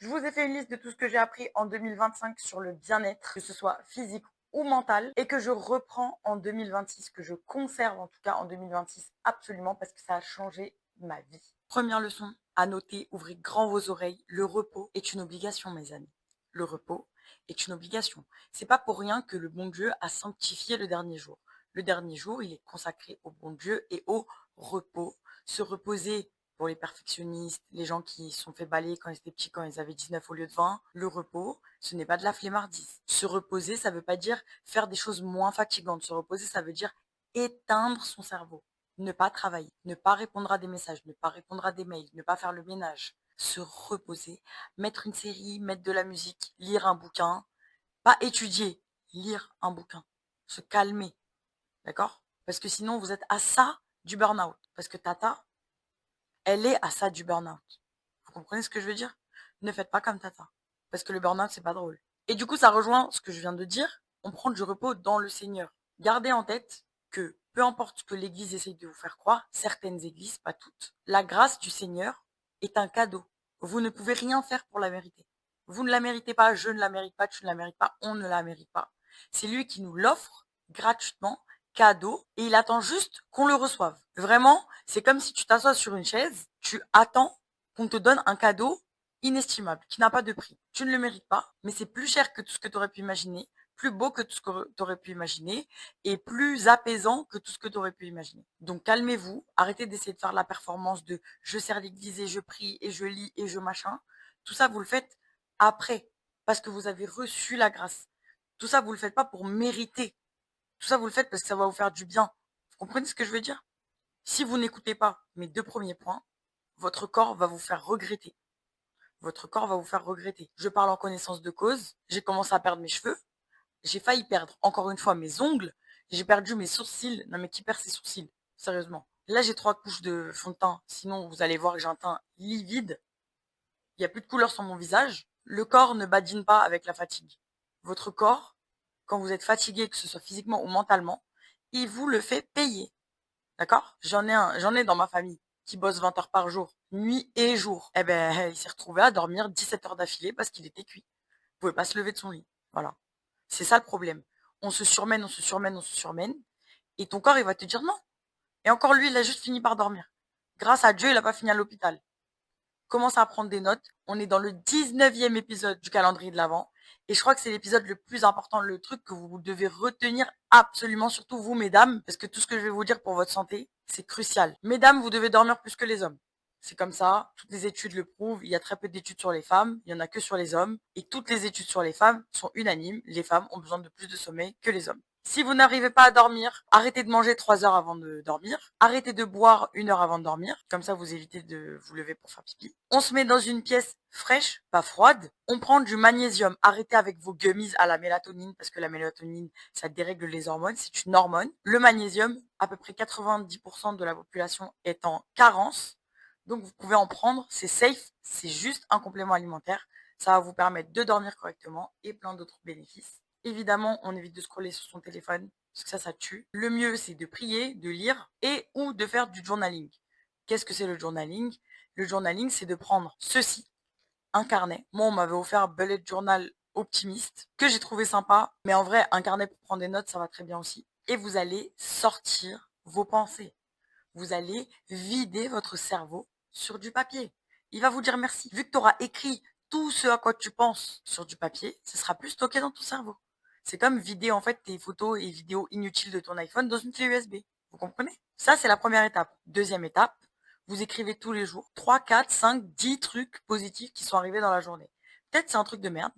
Je vous ai fait une liste de tout ce que j'ai appris en 2025 sur le bien-être, que ce soit physique ou mental, et que je reprends en 2026, que je conserve en tout cas en 2026 absolument parce que ça a changé ma vie. Première leçon, à noter, ouvrez grand vos oreilles, le repos est une obligation, mes amis. Le repos est une obligation. C'est pas pour rien que le bon Dieu a sanctifié le dernier jour. Le dernier jour, il est consacré au bon Dieu et au repos. Se reposer pour les perfectionnistes, les gens qui se sont fait balayer quand ils étaient petits, quand ils avaient 19 au lieu de 20, le repos, ce n'est pas de la flemmardise. Se reposer, ça ne veut pas dire faire des choses moins fatigantes. Se reposer, ça veut dire éteindre son cerveau, ne pas travailler, ne pas répondre à des messages, ne pas répondre à des mails, ne pas faire le ménage. Se reposer, mettre une série, mettre de la musique, lire un bouquin, pas étudier, lire un bouquin, se calmer, d'accord? Parce que sinon, vous êtes à ça du burn-out. Parce que Tata, elle est à ça du burn-out. Vous comprenez ce que je veux dire? Ne faites pas comme Tata. Parce que le burn-out, c'est pas drôle. Et du coup, ça rejoint ce que je viens de dire. On prend du repos dans le Seigneur. Gardez en tête que peu importe ce que l'Église essaye de vous faire croire, certaines églises, pas toutes, la grâce du Seigneur est un cadeau. Vous ne pouvez rien faire pour la mériter. Vous ne la méritez pas, je ne la mérite pas, tu ne la mérites pas, on ne la mérite pas. C'est lui qui nous l'offre gratuitement, cadeau, et il attend juste qu'on le reçoive. Vraiment, c'est comme si tu t'assois sur une chaise, tu attends qu'on te donne un cadeau inestimable, qui n'a pas de prix. Tu ne le mérites pas, mais c'est plus cher que tout ce que tu aurais pu imaginer, plus beau que tout ce que tu aurais pu imaginer, et plus apaisant que tout ce que tu aurais pu imaginer. Donc calmez-vous, arrêtez d'essayer de faire la performance de je sers l'église et je prie et je lis et je machin. Tout ça, vous le faites après, parce que vous avez reçu la grâce. Tout ça, vous le faites pas pour mériter. Tout ça, vous le faites parce que ça va vous faire du bien. Vous comprenez ce que je veux dire? Si vous n'écoutez pas mes deux premiers points, votre corps va vous faire regretter. Votre corps va vous faire regretter. Je parle en connaissance de cause. J'ai commencé à perdre mes cheveux. J'ai failli perdre, encore une fois, mes ongles. J'ai perdu mes sourcils. Non, mais qui perd ses sourcils? Sérieusement. Là, j'ai 3 couches de fond de teint. Sinon, vous allez voir que j'ai un teint livide. Il n'y a plus de couleur sur mon visage. Le corps ne badine pas avec la fatigue. Votre corps, quand vous êtes fatigué, que ce soit physiquement ou mentalement, il vous le fait payer. D'accord? J'en ai dans ma famille qui bosse 20 heures par jour, nuit et jour. Eh ben, il s'est retrouvé à dormir 17 heures d'affilée parce qu'il était cuit. Il pouvait pas se lever de son lit. Voilà. C'est ça le problème. On se surmène, on se surmène, on se surmène. Et ton corps, il va te dire non. Et encore lui, il a juste fini par dormir. Grâce à Dieu, il n'a pas fini à l'hôpital. Commence à prendre des notes. On est dans le 19e épisode du calendrier de l'Avent. Et je crois que c'est l'épisode le plus important, le truc que vous devez retenir absolument, surtout vous, mesdames, parce que tout ce que je vais vous dire pour votre santé, c'est crucial. Mesdames, vous devez dormir plus que les hommes. C'est comme ça, toutes les études le prouvent, il y a très peu d'études sur les femmes, il y en a que sur les hommes, et toutes les études sur les femmes sont unanimes, les femmes ont besoin de plus de sommeil que les hommes. Si vous n'arrivez pas à dormir, arrêtez de manger 3 heures avant de dormir. Arrêtez de boire 1 heure avant de dormir. Comme ça, vous évitez de vous lever pour faire pipi. On se met dans une pièce fraîche, pas froide. On prend du magnésium. Arrêtez avec vos gummies à la mélatonine parce que la mélatonine, ça dérègle les hormones. C'est une hormone. Le magnésium, à peu près 90% de la population est en carence. Donc, vous pouvez en prendre. C'est safe. C'est juste un complément alimentaire. Ça va vous permettre de dormir correctement et plein d'autres bénéfices. Évidemment, on évite de scroller sur son téléphone, parce que ça tue. Le mieux, c'est de prier, de lire et ou de faire du journaling. Qu'est-ce que c'est le journaling? Le journaling, c'est de prendre ceci, un carnet. Moi, on m'avait offert un bullet journal optimiste, que j'ai trouvé sympa, mais en vrai, un carnet pour prendre des notes, ça va très bien aussi. Et vous allez sortir vos pensées. Vous allez vider votre cerveau sur du papier. Il va vous dire merci. Vu que tu auras écrit tout ce à quoi tu penses sur du papier, ce sera plus stocké dans ton cerveau. C'est comme vider en fait tes photos et vidéos inutiles de ton iPhone dans une clé USB. Vous comprenez? Ça, c'est la première étape. Deuxième étape, vous écrivez tous les jours 3, 4, 5, 10 trucs positifs qui sont arrivés dans la journée. Peut-être c'est un truc de merde.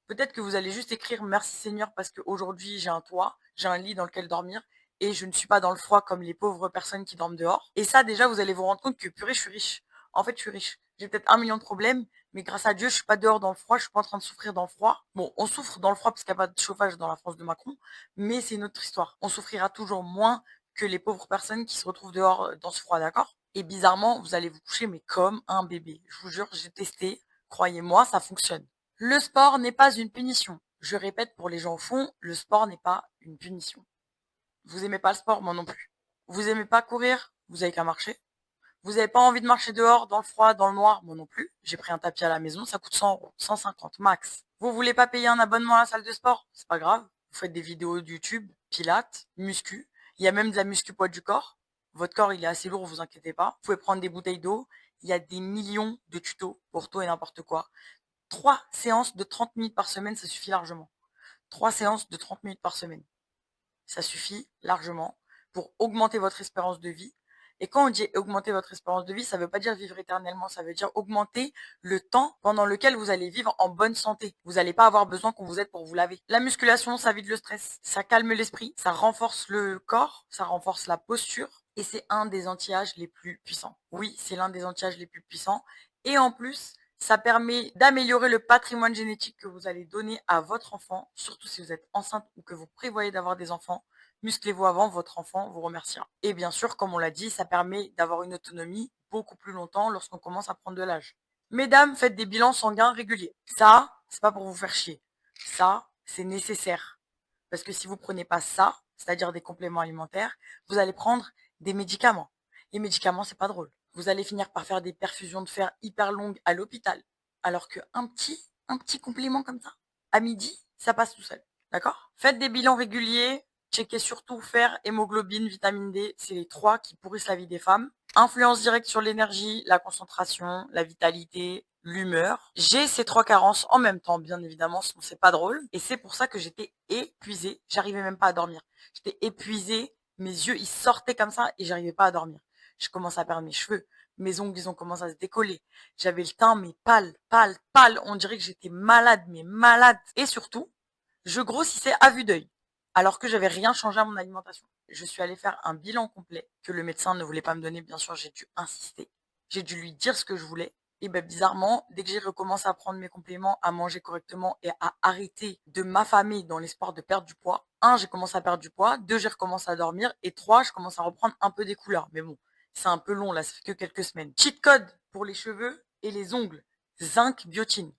Peut-être que vous allez juste écrire merci Seigneur parce qu'aujourd'hui j'ai un toit, j'ai un lit dans lequel dormir et je ne suis pas dans le froid comme les pauvres personnes qui dorment dehors. Et ça, déjà, vous allez vous rendre compte que purée, je suis riche. En fait, je suis riche. J'ai peut-être 1 million de problèmes, mais grâce à Dieu, je suis pas dehors dans le froid, je suis pas en train de souffrir dans le froid. Bon, on souffre dans le froid parce qu'il n'y a pas de chauffage dans la France de Macron, mais c'est une autre histoire. On souffrira toujours moins que les pauvres personnes qui se retrouvent dehors dans ce froid, d'accord? Et bizarrement, vous allez vous coucher, mais comme un bébé. Je vous jure, j'ai testé. Croyez-moi, ça fonctionne. Le sport n'est pas une punition. Je répète pour les gens au fond, le sport n'est pas une punition. Vous aimez pas le sport, moi non plus. Vous aimez pas courir, vous avez qu'à marcher. Vous n'avez pas envie de marcher dehors, dans le froid, dans le noir, moi non plus. J'ai pris un tapis à la maison, ça coûte 100 euros, 150 max. Vous voulez pas payer un abonnement à la salle de sport? C'est pas grave. Vous faites des vidéos de YouTube, pilates, muscu. Il y a même de la muscu poids du corps. Votre corps, il est assez lourd, vous inquiétez pas. Vous pouvez prendre des bouteilles d'eau. Il y a des millions de tutos pour tout et n'importe quoi. 3 séances de 30 minutes par semaine, ça suffit largement. 3 séances de 30 minutes par semaine. Ça suffit largement pour augmenter votre espérance de vie. Et quand on dit augmenter votre espérance de vie, ça ne veut pas dire vivre éternellement, ça veut dire augmenter le temps pendant lequel vous allez vivre en bonne santé. Vous n'allez pas avoir besoin qu'on vous aide pour vous laver. La musculation, ça vide le stress, ça calme l'esprit, ça renforce le corps, ça renforce la posture et c'est un des anti-âges les plus puissants. Oui, c'est l'un des anti-âges les plus puissants. Et en plus, ça permet d'améliorer le patrimoine génétique que vous allez donner à votre enfant, surtout si vous êtes enceinte ou que vous prévoyez d'avoir des enfants. Musclez-vous avant, votre enfant vous remerciera. Et bien sûr, comme on l'a dit, ça permet d'avoir une autonomie beaucoup plus longtemps lorsqu'on commence à prendre de l'âge. Mesdames, faites des bilans sanguins réguliers. Ça, c'est pas pour vous faire chier. Ça, c'est nécessaire. Parce que si vous prenez pas ça, c'est-à-dire des compléments alimentaires, vous allez prendre des médicaments. Les médicaments, c'est pas drôle. Vous allez finir par faire des perfusions de fer hyper longues à l'hôpital. Alors qu'un petit complément comme ça, à midi, ça passe tout seul. D'accord? Faites des bilans réguliers. Checkez surtout fer, hémoglobine, vitamine D. C'est les 3 qui pourrissent la vie des femmes. Influence directe sur l'énergie, la concentration, la vitalité, l'humeur. J'ai ces 3 carences en même temps, bien évidemment, sinon c'est pas drôle. Et c'est pour ça que j'étais épuisée. J'arrivais même pas à dormir. J'étais épuisée. Mes yeux, ils sortaient comme ça et j'arrivais pas à dormir. Je commence à perdre mes cheveux. Mes ongles, ils ont commencé à se décoller. J'avais le teint, mais pâle, pâle, pâle. On dirait que j'étais malade, mais malade. Et surtout, je grossissais à vue d'œil, alors que j'avais rien changé à mon alimentation. Je suis allée faire un bilan complet que le médecin ne voulait pas me donner. Bien sûr, j'ai dû insister. J'ai dû lui dire ce que je voulais. Et ben bizarrement, dès que j'ai recommencé à prendre mes compléments, à manger correctement et à arrêter de m'affamer dans l'espoir de perdre du poids, 1, j'ai commencé à perdre du poids, 2, j'ai recommencé à dormir et 3, je commence à reprendre un peu des couleurs. Mais bon, c'est un peu long là, ça fait que quelques semaines. Cheat code pour les cheveux et les ongles. Zinc biotine.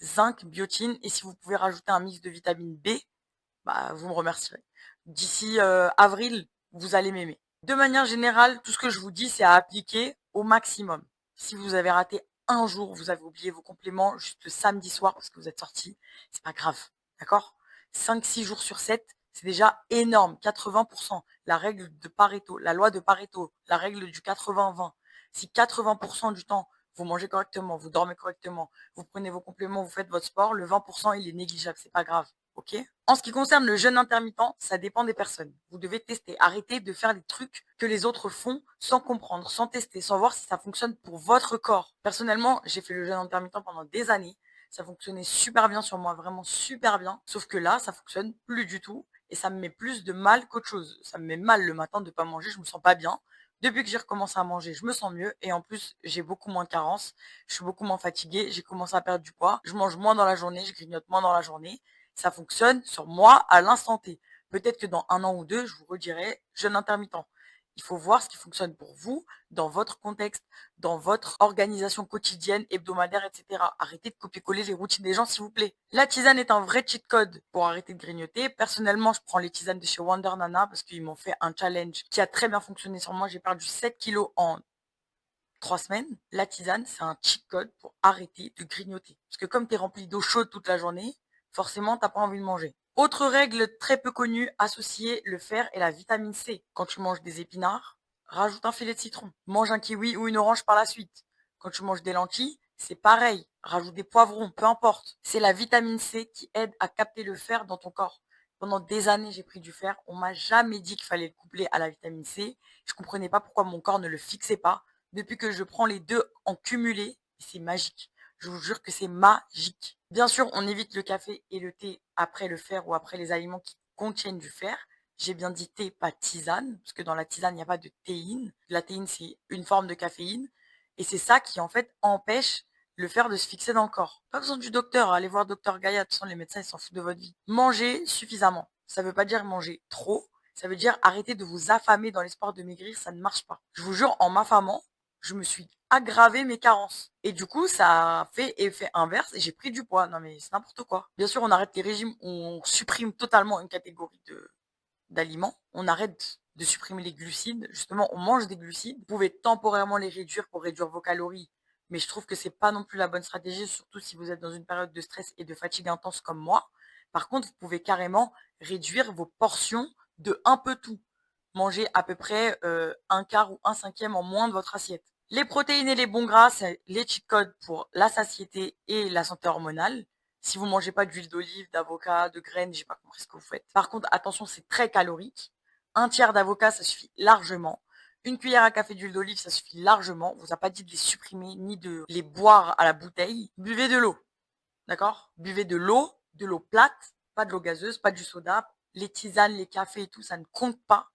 Zinc biotine. Et si vous pouvez rajouter un mix de vitamine B, bah, vous me remercierez. D'ici avril, vous allez m'aimer. De manière générale, tout ce que je vous dis, c'est à appliquer au maximum. Si vous avez raté un jour, vous avez oublié vos compléments juste le samedi soir parce que vous êtes sorti, c'est pas grave. D'accord? 5-6 jours sur 7, c'est déjà énorme. 80%. La règle de Pareto, la loi de Pareto, la règle du 80-20. Si 80% du temps, vous mangez correctement, vous dormez correctement, vous prenez vos compléments, vous faites votre sport, le 20%, il est négligeable, c'est pas grave. Ok? En ce qui concerne le jeûne intermittent, ça dépend des personnes. Vous devez tester. Arrêtez de faire des trucs que les autres font sans comprendre, sans tester, sans voir si ça fonctionne pour votre corps. Personnellement, j'ai fait le jeûne intermittent pendant des années. Ça fonctionnait super bien sur moi, vraiment super bien. Sauf que là, ça fonctionne plus du tout. Et ça me met plus de mal qu'autre chose. Ça me met mal le matin de ne pas manger, je me sens pas bien. Depuis que j'ai recommencé à manger, je me sens mieux. Et en plus, j'ai beaucoup moins de carences. Je suis beaucoup moins fatiguée. J'ai commencé à perdre du poids. Je mange moins dans la journée. Je grignote moins dans la journée. Ça fonctionne sur moi à l'instant T. Peut-être que dans 1 an ou 2, je vous redirai jeûne intermittent. Il faut voir ce qui fonctionne pour vous, dans votre contexte, dans votre organisation quotidienne, hebdomadaire, etc. Arrêtez de copier-coller les routines des gens, s'il vous plaît. La tisane est un vrai cheat code pour arrêter de grignoter. Personnellement, je prends les tisanes de chez Wonder Nana parce qu'ils m'ont fait un challenge qui a très bien fonctionné sur moi. J'ai perdu 7 kilos en 3 semaines. La tisane, c'est un cheat code pour arrêter de grignoter. Parce que comme tu es rempli d'eau chaude toute la journée, forcément, t'as pas envie de manger. Autre règle très peu connue, associer le fer et la vitamine C. Quand tu manges des épinards, rajoute un filet de citron. Mange un kiwi ou une orange par la suite. Quand tu manges des lentilles, c'est pareil. Rajoute des poivrons, peu importe. C'est la vitamine C qui aide à capter le fer dans ton corps. Pendant des années, j'ai pris du fer. On m'a jamais dit qu'il fallait le coupler à la vitamine C. Je comprenais pas pourquoi mon corps ne le fixait pas. Depuis que je prends les deux en cumulé, c'est magique. Je vous jure que c'est magique. Bien sûr, on évite le café et le thé après le fer ou après les aliments qui contiennent du fer. J'ai bien dit thé, pas tisane, parce que dans la tisane, il n'y a pas de théine. La théine, c'est une forme de caféine. Et c'est ça qui, en fait, empêche le fer de se fixer dans le corps. Pas besoin du docteur, allez voir docteur Gaïa, de toute façon, les médecins, ils s'en foutent de votre vie. Mangez suffisamment. Ça ne veut pas dire manger trop. Ça veut dire arrêter de vous affamer dans l'espoir de maigrir, ça ne marche pas. Je vous jure, en m'affamant, je me suis aggravé mes carences. Et du coup, ça a fait effet inverse et j'ai pris du poids. Non mais c'est n'importe quoi. Bien sûr, on arrête les régimes, on supprime totalement une catégorie d'aliments. On arrête de supprimer les glucides. Justement, on mange des glucides. Vous pouvez temporairement les réduire pour réduire vos calories, mais je trouve que c'est pas non plus la bonne stratégie, surtout si vous êtes dans une période de stress et de fatigue intense comme moi. Par contre, vous pouvez carrément réduire vos portions de un peu tout. Manger à peu près un quart ou un cinquième en moins de votre assiette. Les protéines et les bons gras, c'est les cheat codes pour la satiété et la santé hormonale. Si vous mangez pas d'huile d'olive, d'avocat, de graines, j'ai pas compris ce que vous faites. Par contre, attention, c'est très calorique. Un tiers d'avocat, ça suffit largement. Une cuillère à café d'huile d'olive, ça suffit largement. On vous a pas dit de les supprimer ni de les boire à la bouteille. Buvez de l'eau, d'accord? Buvez de l'eau plate, pas de l'eau gazeuse, pas du soda. Les tisanes, les cafés et tout, ça ne compte pas.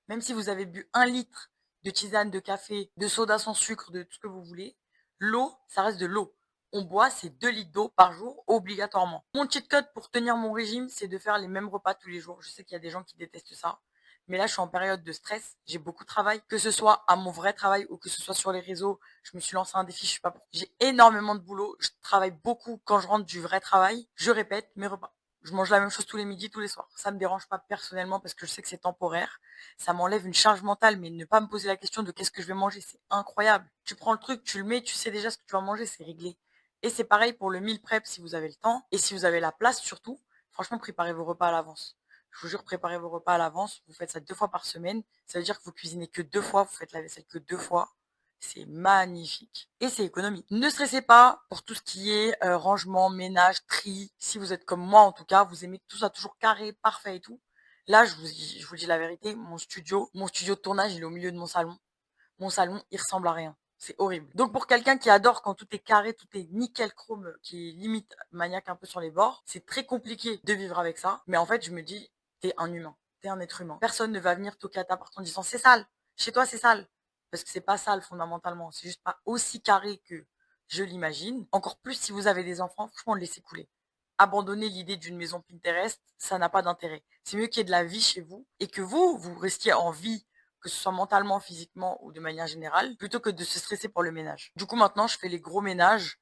Même si vous avez bu 1 litre de tisane, de café, de soda sans sucre, de tout ce que vous voulez, l'eau, ça reste de l'eau. On boit, c'est 2 litres d'eau par jour, obligatoirement. Mon cheat code pour tenir mon régime, c'est de faire les mêmes repas tous les jours. Je sais qu'il y a des gens qui détestent ça. Mais là, je suis en période de stress. J'ai beaucoup de travail. Que ce soit à mon vrai travail ou que ce soit sur les réseaux, je me suis lancé un défi, je sais pas pourquoi. J'ai énormément de boulot. Je travaille beaucoup quand je rentre du vrai travail. Je répète mes repas. Je mange la même chose tous les midis, tous les soirs. Ça me dérange pas personnellement parce que je sais que c'est temporaire. Ça m'enlève une charge mentale, mais ne pas me poser la question de qu'est-ce que je vais manger, c'est incroyable. Tu prends le truc, tu le mets, tu sais déjà ce que tu vas manger, c'est réglé. Et c'est pareil pour le meal prep si vous avez le temps et si vous avez la place surtout. Franchement, préparez vos repas à l'avance. Je vous jure, préparez vos repas à l'avance. Vous faites ça 2 fois par semaine. Ça veut dire que vous cuisinez que 2 fois, vous faites la vaisselle que 2 fois. C'est magnifique. Et c'est économique. Ne stressez pas pour tout ce qui est rangement, ménage, tri. Si vous êtes comme moi, en tout cas, vous aimez tout ça toujours carré, parfait et tout. Là, je vous dis la vérité, mon studio de tournage, il est au milieu de mon salon. Mon salon, il ressemble à rien. C'est horrible. Donc pour quelqu'un qui adore quand tout est carré, tout est nickel chrome, qui est limite maniaque un peu sur les bords, c'est très compliqué de vivre avec ça. Mais en fait, je me dis, t'es un humain, t'es un être humain. Personne ne va venir toquer à ta porte en disant c'est sale. Chez toi, c'est sale. Parce que c'est pas sale fondamentalement. C'est juste pas aussi carré que je l'imagine. Encore plus si vous avez des enfants, franchement, laissez couler. Abandonner l'idée d'une maison Pinterest, ça n'a pas d'intérêt. C'est mieux qu'il y ait de la vie chez vous et que vous restiez en vie, que ce soit mentalement, physiquement ou de manière générale, plutôt que de se stresser pour le ménage. Du coup, maintenant, je fais les gros ménages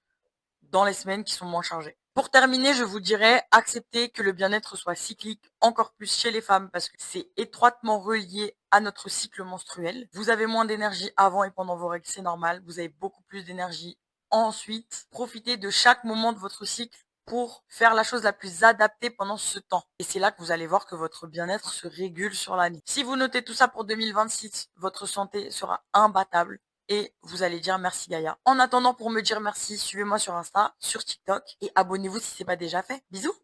dans les semaines qui sont moins chargées. Pour terminer, je vous dirais, acceptez que le bien-être soit cyclique, encore plus chez les femmes, parce que c'est étroitement relié à notre cycle menstruel. Vous avez moins d'énergie avant et pendant vos règles, c'est normal. Vous avez beaucoup plus d'énergie ensuite. Profitez de chaque moment de votre cycle pour faire la chose la plus adaptée pendant ce temps. Et c'est là que vous allez voir que votre bien-être se régule sur l'année. Si vous notez tout ça pour 2026, votre santé sera imbattable et vous allez dire merci Gaïa. En attendant, pour me dire merci, suivez-moi sur Insta, sur TikTok et abonnez-vous si ce n'est pas déjà fait. Bisous!